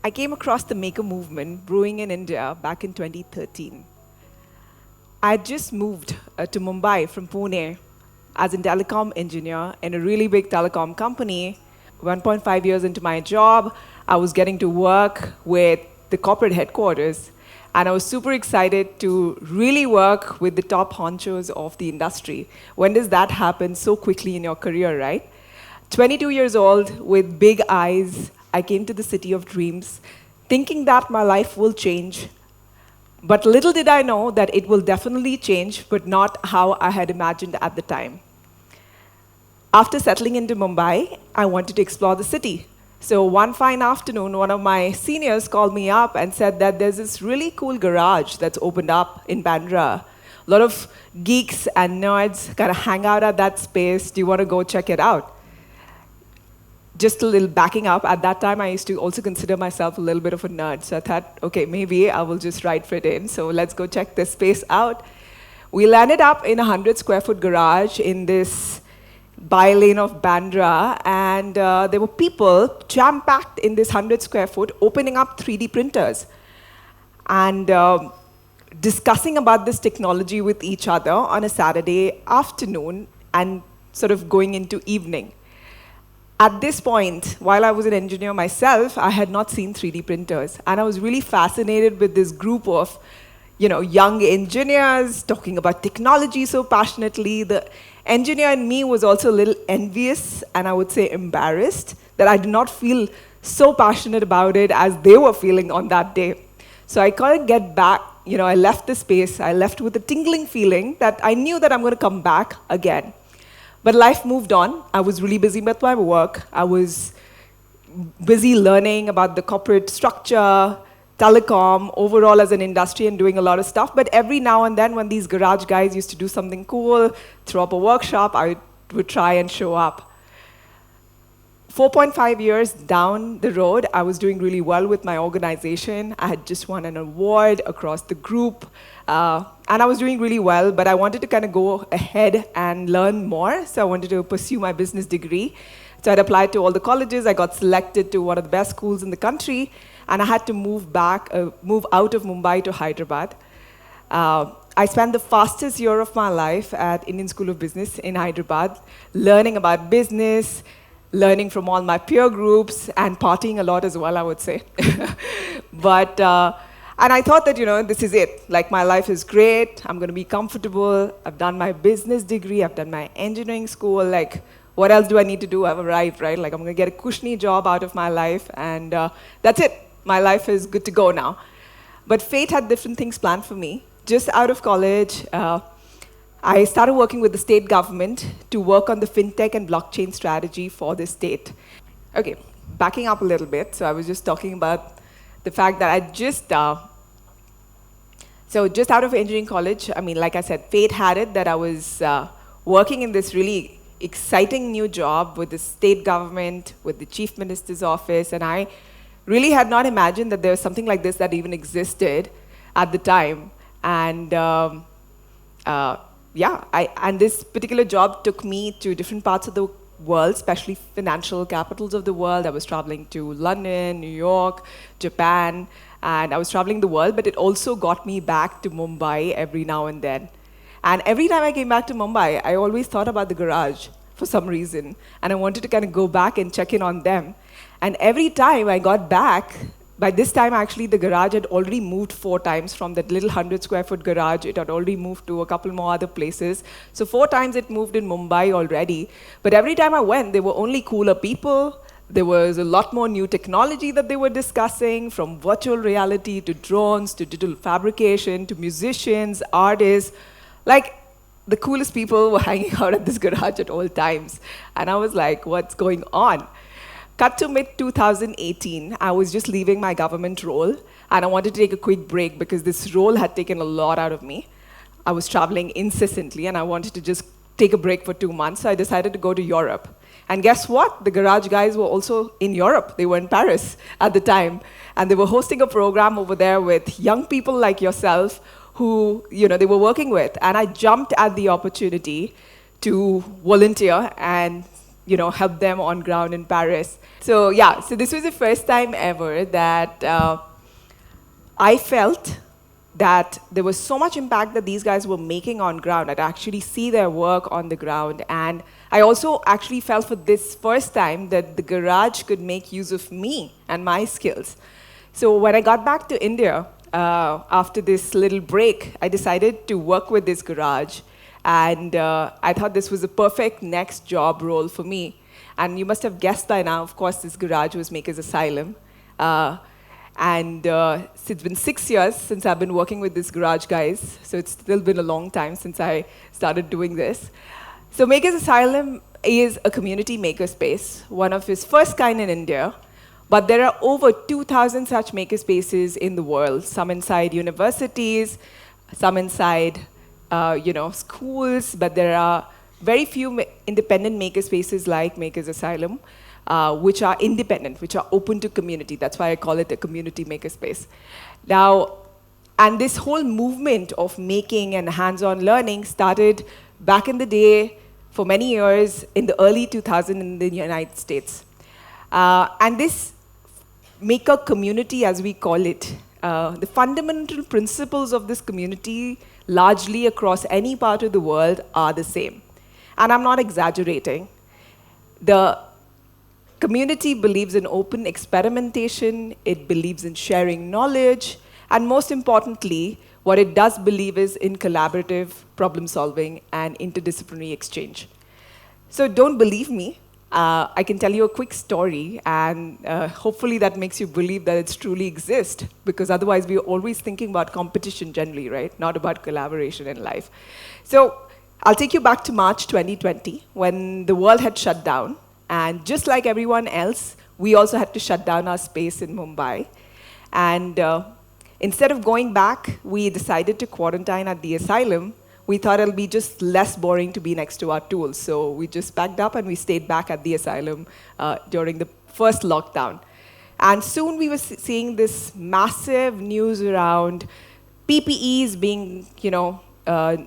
I came across the maker movement brewing in India back in 2013. I had just moved to Mumbai from Pune as a telecom engineer in a really big telecom company. 1.5 years into my job, I was getting to work with the corporate headquarters, and I was super excited to really work with the top honchos of the industry. When does that happen so quickly in your career, right? 22 years old, with big eyes, I came to the city of dreams, thinking that my life will change. But little did I know that it will definitely change, but not how I had imagined at the time. After settling into Mumbai, I wanted to explore the city. So one fine afternoon, one of my seniors called me up and said that there's this really cool garage that's opened up in Bandra. A lot of geeks and nerds kind of hang out at that space. Do you want to go check it out? Just a little backing up, at that time I used to also consider myself a little bit of a nerd. So I thought, okay, maybe I will just right fit in. So let's go check this space out. We landed up in a 100 square foot garage in this by-lane of Bandra, and there were people jam-packed in this 100 square foot opening up 3D printers and discussing about this technology with each other on a Saturday afternoon and sort of going into evening. At this point, while I was an engineer myself, I had not seen 3D printers, and I was really fascinated with this group of young engineers talking about technology so passionately. The engineer in me was also a little envious, and I would say embarrassed, that I did not feel so passionate about it as they were feeling on that day. So I couldn't get back. I left the space. I left with a tingling feeling that I knew that I'm going to come back again. But life moved on. I was really busy with my work. I was busy learning about the corporate structure, telecom, overall as an industry, and doing a lot of stuff. But every now and then when these garage guys used to do something cool, throw up a workshop, I would try and show up. 4.5 years down the road, I was doing really well with my organization. I had just won an award across the group, and I was doing really well, but I wanted to kind of go ahead and learn more, so I wanted to pursue my business degree. So I'd applied to all the colleges. I got selected to one of the best schools in the country, and I had to move out of Mumbai to Hyderabad. I spent the fastest year of my life at Indian School of Business in Hyderabad, learning about business, learning from all my peer groups, and partying a lot as well, I would say. And I thought that, this is it. Like, my life is great. I'm going to be comfortable. I've done my business degree. I've done my engineering school. Like, what else do I need to do? I've arrived, right? Like, I'm going to get a cushy job out of my life, and that's it. My life is good to go now. But fate had different things planned for me. Just out of college, I started working with the state government to work on the fintech and blockchain strategy for the state. Okay, backing up a little bit. So I was just talking about the fact that I just out of engineering college, like I said, fate had it that I was working in this really exciting new job with the state government, with the chief minister's office, and I really had not imagined that there was something like this that even existed at the time. And and this particular job took me to different parts of the world, especially financial capitals of the world. I was traveling to London, New York, Japan, and I was traveling the world, but it also got me back to Mumbai every now and then. And every time I came back to Mumbai, I always thought about the garage for some reason, and I wanted to kind of go back and check in on them. And every time I got back, by this time, actually, the garage had already moved 4 times from that little 100 square foot garage. It had already moved to a couple more other places. So 4 times it moved in Mumbai already. But every time I went, there were only cooler people. There was a lot more new technology that they were discussing, from virtual reality to drones to digital fabrication to musicians, artists. Like, the coolest people were hanging out at this garage at all times. And I was like, what's going on? Cut to mid-2018, I was just leaving my government role, and I wanted to take a quick break because this role had taken a lot out of me. I was traveling incessantly, and I wanted to just take a break for 2 months, so I decided to go to Europe. And guess what? The garage guys were also in Europe. They were in Paris at the time, and they were hosting a program over there with young people like yourself who they were working with. And I jumped at the opportunity to volunteer and help them on ground in Paris. So yeah, so this was the first time ever that I felt that there was so much impact that these guys were making on ground. I'd actually see their work on the ground. And I also actually felt for this first time that the garage could make use of me and my skills. So when I got back to India, after this little break, I decided to work with this garage. And I thought this was a perfect next job role for me. And you must have guessed by now, of course, this garage was Makers Asylum. And it's been 6 years since I've been working with these garage guys. So it's still been a long time since I started doing this. So Makers Asylum is a community makerspace, one of its first kind in India. But there are over 2,000 such makerspaces in the world, some inside universities, some inside schools, but there are very few independent makerspaces like Makers Asylum, which are independent, which are open to community. That's why I call it a community makerspace. Now, and this whole movement of making and hands-on learning started back in the day for many years in the early 2000s in the United States. And this maker community, as we call it, the fundamental principles of this community largely across any part of the world are the same. And I'm not exaggerating. The community believes in open experimentation, it believes in sharing knowledge, and most importantly, what it does believe is in collaborative problem solving and interdisciplinary exchange. So don't believe me. I can tell you a quick story, and hopefully that makes you believe that it truly exists, because otherwise we're always thinking about competition generally, right? Not about collaboration in life. So I'll take you back to March 2020, when the world had shut down, and just like everyone else, we also had to shut down our space in Mumbai. And instead of going back, we decided to quarantine at the asylum. We thought it'll be just less boring to be next to our tools. So we just packed up and we stayed back at the asylum during the first lockdown. And soon we were seeing this massive news around PPEs being,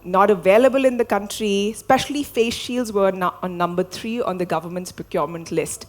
not available in the country, especially face shields were on number 3 on the government's procurement list.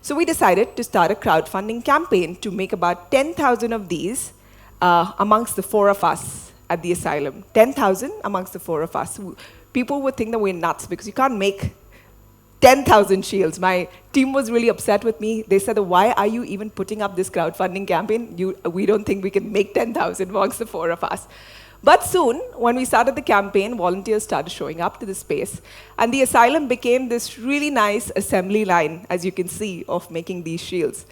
So we decided to start a crowdfunding campaign to make about 10,000 of these amongst the 4 of us at the asylum. 10,000 amongst the 4 of us. People would think that we're nuts because you can't make 10,000 shields. My team was really upset with me. They said, why are you even putting up this crowdfunding campaign? We don't think we can make 10,000 amongst the 4 of us. But soon, when we started the campaign, volunteers started showing up to the space. And the asylum became this really nice assembly line, as you can see, of making these shields.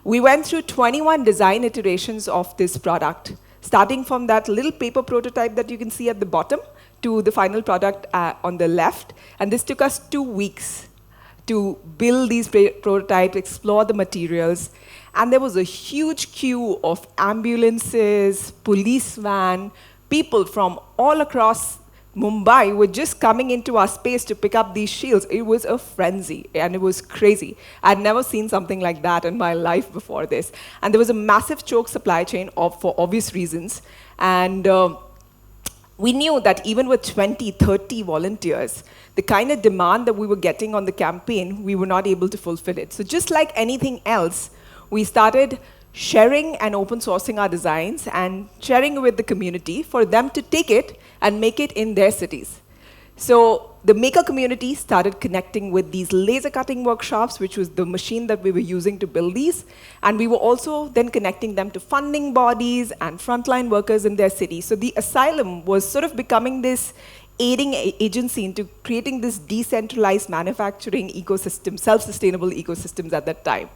We went through 21 design iterations of this product, starting from that little paper prototype that you can see at the bottom to the final product on the left. And this took us 2 weeks to build these prototypes, explore the materials. And there was a huge queue of ambulances, police van, people from all across Mumbai were just coming into our space to pick up these shields. It was a frenzy, and it was crazy. I'd never seen something like that in my life before this. And there was a massive choke supply chain for obvious reasons. And we knew that even with 20, 30 volunteers, the kind of demand that we were getting on the campaign, we were not able to fulfill it. So just like anything else, we started sharing and open sourcing our designs and sharing with the community for them to take it and make it in their cities. So the maker community started connecting with these laser cutting workshops, which was the machine that we were using to build these. And we were also then connecting them to funding bodies and frontline workers in their city. So the asylum was sort of becoming this aiding agency into creating this decentralized manufacturing ecosystem, self-sustainable ecosystems at that time.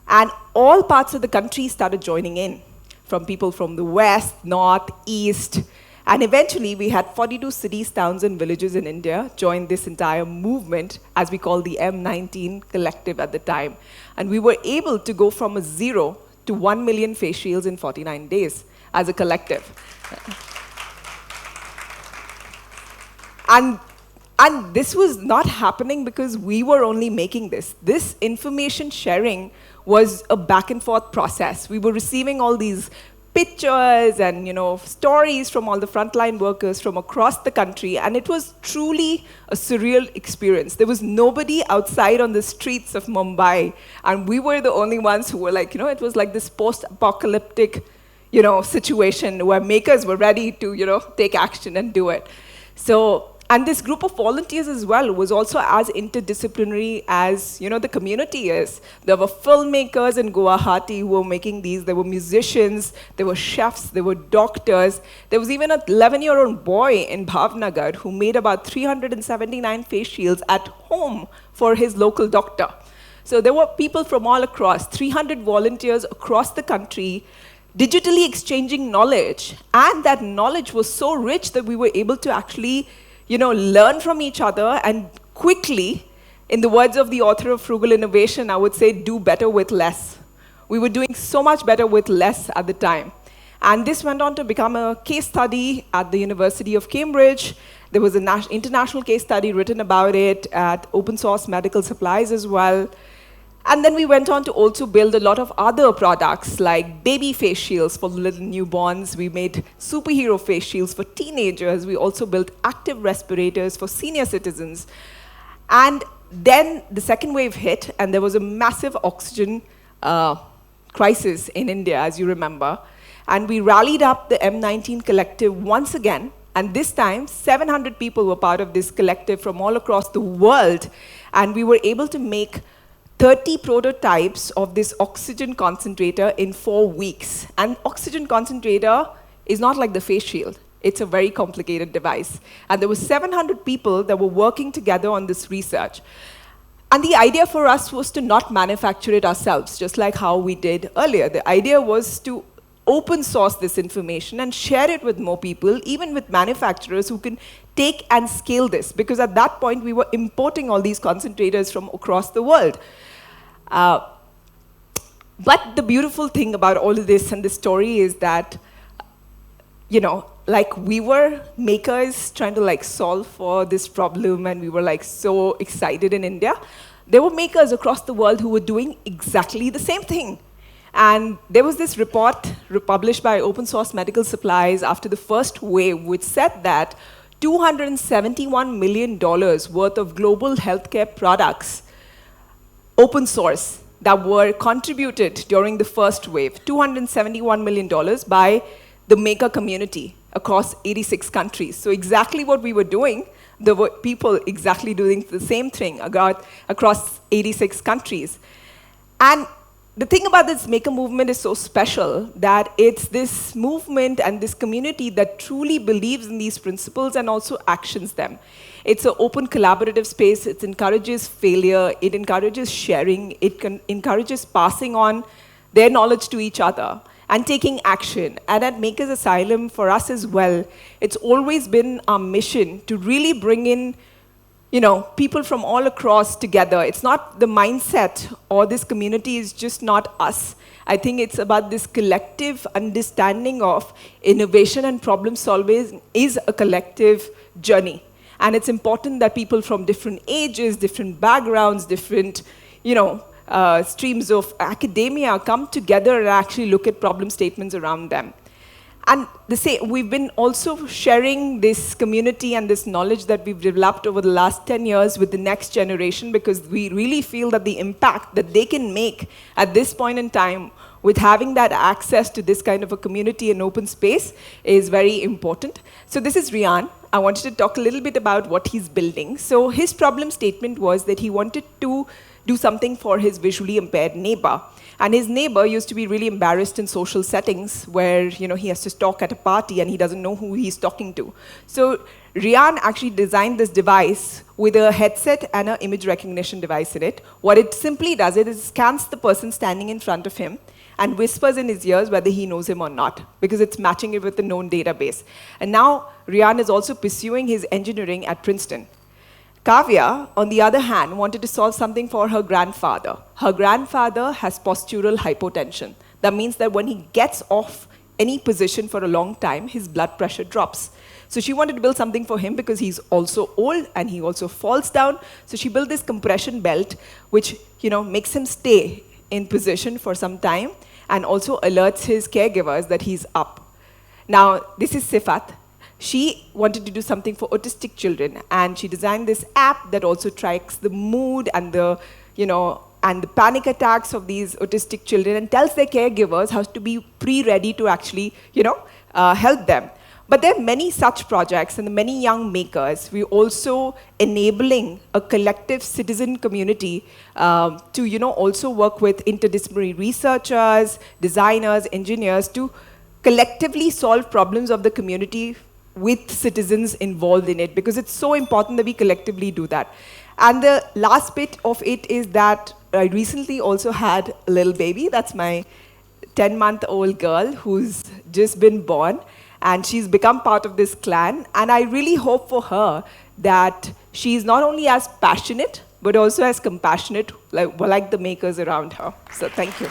And all parts of the country started joining in, from people from the west, north, east. And eventually, we had 42 cities, towns, and villages in India join this entire movement, as we call the M19 collective at the time. And we were able to go from a 0 to 1 million face shields in 49 days as a collective. And this was not happening because we were only making this. This information sharing was a back and forth process. We were receiving all these pictures and stories from all the frontline workers from across the country, and it was truly a surreal experience. There was nobody outside on the streets of Mumbai, and we were the only ones who were like, it was like this post-apocalyptic situation where makers were ready to take action and do it. So, and this group of volunteers as well was also as interdisciplinary as the community is. There were filmmakers in Guwahati who were making these. There were musicians. There were chefs. There were doctors. There was even an 11-year-old boy in Bhavnagar who made about 379 face shields at home for his local doctor. So there were people from all across, 300 volunteers across the country, digitally exchanging knowledge. And that knowledge was so rich that we were able to actually learn from each other and quickly, in the words of the author of Frugal Innovation, I would say, do better with less. We were doing so much better with less at the time. And this went on to become a case study at the University of Cambridge. There was an international case study written about it at Open Source Medical Supplies as well. And then we went on to also build a lot of other products like baby face shields for little newborns. We made superhero face shields for teenagers. We also built active respirators for senior citizens. And then the second wave hit, and there was a massive oxygen crisis in India, as you remember. And we rallied up the M19 collective once again. And this time, 700 people were part of this collective from all across the world. And we were able to make 30 prototypes of this oxygen concentrator in 4 weeks. And oxygen concentrator is not like the face shield. It's a very complicated device. And there were 700 people that were working together on this research. And the idea for us was to not manufacture it ourselves, just like how we did earlier. The idea was to open source this information and share it with more people, even with manufacturers who can take and scale this. Because at that point, we were importing all these concentrators from across the world. But the beautiful thing about all of this and the story is that, like we were makers trying to solve for this problem, and we were so excited in India. There were makers across the world who were doing exactly the same thing. And there was this report published by Open Source Medical Supplies after the first wave, which said that $271 million worth of global healthcare products, open source, that were contributed during the first wave, $271 million by the maker community across 86 countries. So exactly what we were doing, there were people exactly doing the same thing across 86 countries. And the thing about this maker movement is so special that it's this movement and this community that truly believes in these principles and also actions them. It's an open collaborative space. It encourages failure. It encourages sharing. It encourages passing on their knowledge to each other and taking action. And at Makers Asylum, for us as well, it's always been our mission to really bring in people from all across together. It's not the mindset or this community is just not us. I think it's about this collective understanding of innovation and problem solving is a collective journey. And it's important that people from different ages, different backgrounds, different, streams of academia come together and actually look at problem statements around them. And we've been also sharing this community and this knowledge that we've developed over the last 10 years with the next generation, because we really feel that the impact that they can make at this point in time with having that access to this kind of a community and open space is very important. So this is Rian. I wanted to talk a little bit about what he's building. So his problem statement was that he wanted to do something for his visually impaired neighbor. And his neighbor used to be really embarrassed in social settings where he has to talk at a party and he doesn't know who he's talking to. So Rian actually designed this device with a headset and an image recognition device in it. What it simply does is it scans the person standing in front of him and whispers in his ears whether he knows him or not, because it's matching it with a known database. And now Rian is also pursuing his engineering at Princeton. Kavya, on the other hand, wanted to solve something for her grandfather. Her grandfather has postural hypotension. That means that when he gets off any position for a long time, his blood pressure drops. So she wanted to build something for him because he's also old and he also falls down. So she built this compression belt, which makes him stay in position for some time. and also alerts his caregivers that he's up. Now, this is Sifat. She wanted to do something for autistic children, and she designed this app that also tracks the mood and the, and the panic attacks of these autistic children, and tells their caregivers how to be pre-ready to actually, help them. But there are many such projects and many young makers. We're also enabling a collective citizen community to, also work with interdisciplinary researchers, designers, engineers to collectively solve problems of the community with citizens involved in it, because it's so important that we collectively do that. And the last bit of it is that I recently also had a little baby. That's my 10-month-old girl who's just been born, and she's become part of this clan. And I really hope for her that she's not only as passionate, but also as compassionate, like the makers around her. So thank you.